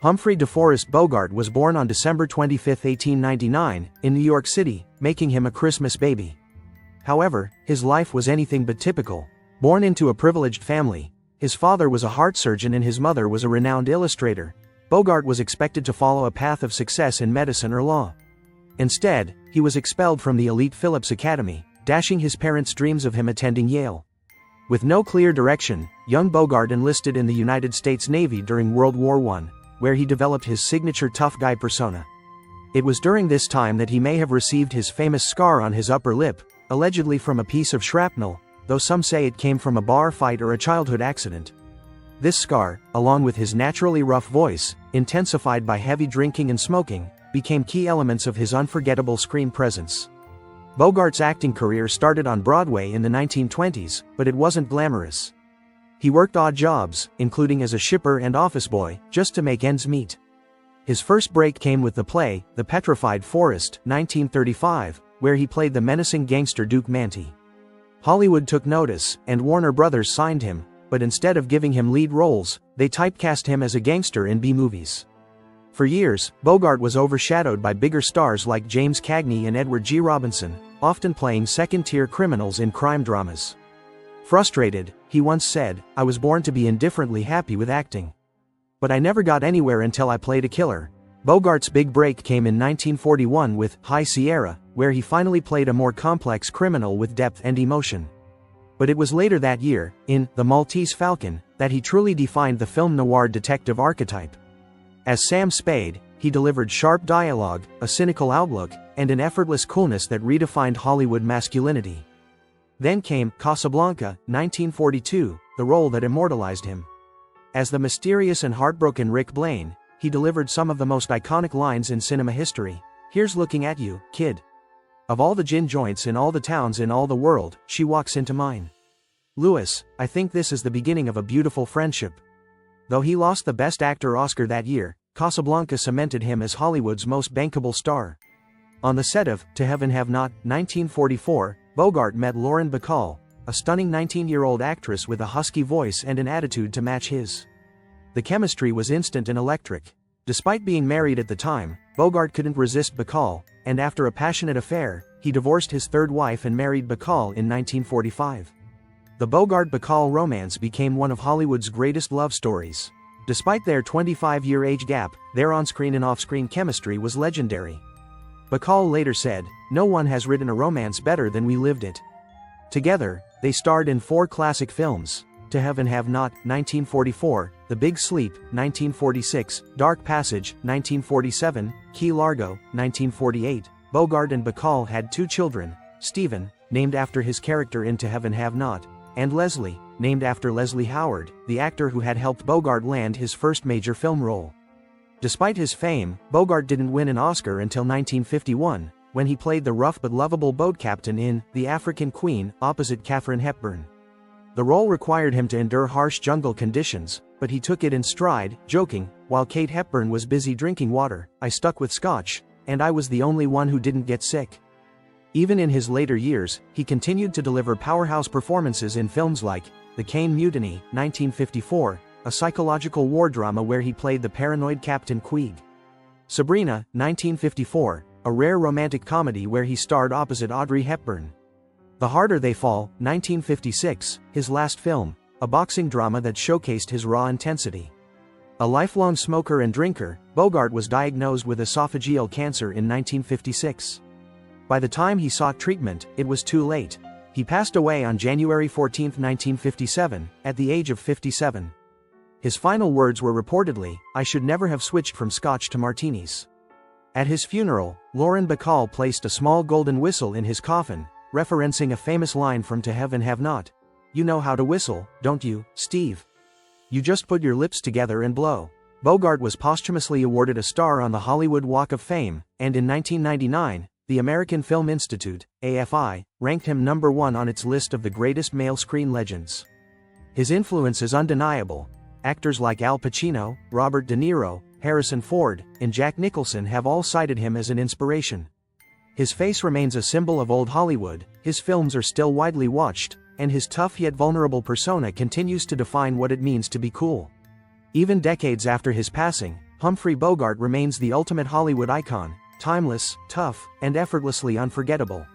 Humphrey DeForest Bogart was born on December 25, 1899, in New York City, making him a Christmas baby. However, his life was anything but typical. Born into a privileged family, his father was a heart surgeon and his mother was a renowned illustrator. Bogart was expected to follow a path of success in medicine or law. Instead, he was expelled from the elite Phillips Academy, dashing his parents' dreams of him attending Yale. With no clear direction, young Bogart enlisted in the United States Navy during World War I, where he developed his signature tough guy persona. It was during this time that he may have received his famous scar on his upper lip, allegedly from a piece of shrapnel, though some say it came from a bar fight or a childhood accident. This scar, along with his naturally rough voice, intensified by heavy drinking and smoking, became key elements of his unforgettable screen presence. Bogart's acting career started on Broadway in the 1920s, but it wasn't glamorous. He worked odd jobs, including as a shipper and office boy, just to make ends meet. His first break came with the play, The Petrified Forest, 1935, where he played the menacing gangster Duke Manty. Hollywood took notice, and Warner Brothers signed him, but instead of giving him lead roles, they typecast him as a gangster in B-movies. For years, Bogart was overshadowed by bigger stars like James Cagney and Edward G. Robinson, often playing second-tier criminals in crime dramas. Frustrated, he once said, "I was born to be indifferently happy with acting. But I never got anywhere until I played a killer." Bogart's big break came in 1941 with High Sierra, where he finally played a more complex criminal with depth and emotion. But it was later that year, in The Maltese Falcon, that he truly defined the film noir detective archetype. As Sam Spade, he delivered sharp dialogue, a cynical outlook, and an effortless coolness that redefined Hollywood masculinity. Then came Casablanca, 1942, the role that immortalized him. As the mysterious and heartbroken Rick Blaine, he delivered some of the most iconic lines in cinema history. "Here's looking at you, kid. Of all the gin joints in all the towns in all the world, she walks into mine. Louis, I think this is the beginning of a beautiful friendship." Though he lost the Best Actor Oscar that year, Casablanca cemented him as Hollywood's most bankable star. On the set of To Have and Have Not, 1944, Bogart met Lauren Bacall, a stunning 19-year-old actress with a husky voice and an attitude to match his. The chemistry was instant and electric. Despite being married at the time, Bogart couldn't resist Bacall, and after a passionate affair, he divorced his third wife and married Bacall in 1945. The Bogart-Bacall romance became one of Hollywood's greatest love stories. Despite their 25-year age gap, their on-screen and off-screen chemistry was legendary. Bacall later said, "No one has written a romance better than we lived it." Together, they starred in 4 classic films: To Have and Have Not, 1944, The Big Sleep, 1946, Dark Passage, 1947, Key Largo, 1948. Bogart and Bacall had 2 children, Stephen, named after his character in To Have and Have Not, and Leslie, named after Leslie Howard, the actor who had helped Bogart land his first major film role. Despite his fame, Bogart didn't win an Oscar until 1951, when he played the rough but lovable boat captain in The African Queen, opposite Katharine Hepburn. The role required him to endure harsh jungle conditions, but he took it in stride, joking, "While Kate Hepburn was busy drinking water, I stuck with scotch, and I was the only one who didn't get sick." Even in his later years, he continued to deliver powerhouse performances in films like The Caine Mutiny, 1954, a psychological war drama where he played the paranoid Captain Queeg. Sabrina, 1954, a rare romantic comedy where he starred opposite Audrey Hepburn. The Harder They Fall, 1956, his last film, a boxing drama that showcased his raw intensity. A lifelong smoker and drinker, Bogart was diagnosed with esophageal cancer in 1956. By the time he sought treatment, it was too late. He passed away on January 14, 1957, at the age of 57. His final words were reportedly, "I should never have switched from scotch to martinis." At his funeral, Lauren Bacall placed a small golden whistle in his coffin, referencing a famous line from To Have and Have Not. "You know how to whistle, don't you, Steve? You just put your lips together and blow." Bogart was posthumously awarded a star on the Hollywood Walk of Fame, and in 1999, the American Film Institute, AFI, ranked him number 1 on its list of the greatest male screen legends. His influence is undeniable. Actors like Al Pacino, Robert De Niro, Harrison Ford, and Jack Nicholson have all cited him as an inspiration. His face remains a symbol of old Hollywood, his films are still widely watched, and his tough yet vulnerable persona continues to define what it means to be cool. Even decades after his passing, Humphrey Bogart remains the ultimate Hollywood icon, timeless, tough, and effortlessly unforgettable.